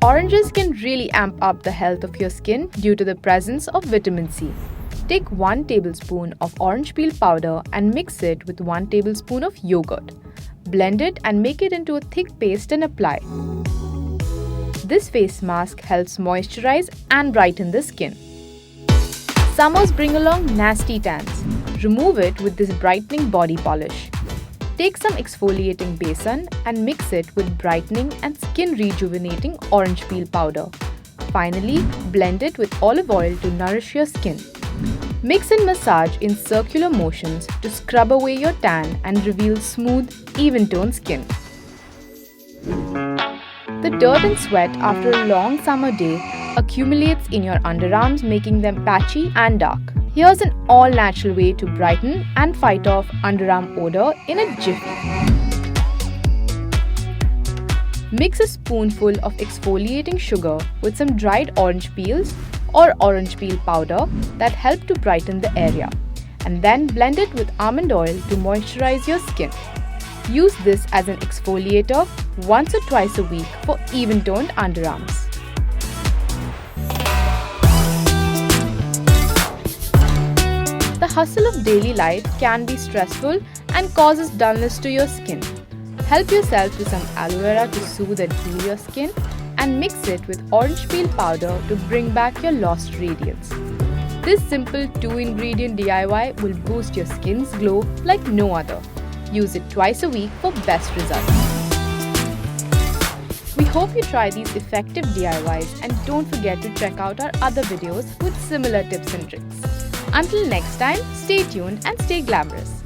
Oranges can really amp up the health of your skin due to the presence of vitamin C. Take 1 tablespoon of orange peel powder and mix it with 1 tablespoon of yogurt. Blend it and make it into a thick paste and apply. This face mask helps moisturize and brighten the skin. Summers bring along nasty tans. Remove it with this brightening body polish. Take some exfoliating besan and mix it with brightening and skin rejuvenating orange peel powder. Finally, blend it with olive oil to nourish your skin. Mix and massage in circular motions to scrub away your tan and reveal smooth, even-toned skin. The dirt and sweat after a long summer day accumulates in your underarms, making them patchy and dark. Here's an all-natural way to brighten and fight off underarm odor in a jiffy. Mix a spoonful of exfoliating sugar with some dried orange peels or orange peel powder that help to brighten the area, and then blend it with almond oil to moisturize your skin. Use this as an exfoliator once or twice a week for even-toned underarms. The hustle of daily life can be stressful and causes dullness to your skin. Help yourself to some aloe vera to soothe and heal your skin, and mix it with orange peel powder to bring back your lost radiance. This simple 2-ingredient DIY will boost your skin's glow like no other. Use it twice a week for best results. We hope you try these effective DIYs and don't forget to check out our other videos with similar tips and tricks. Until next time, stay tuned and stay glamorous.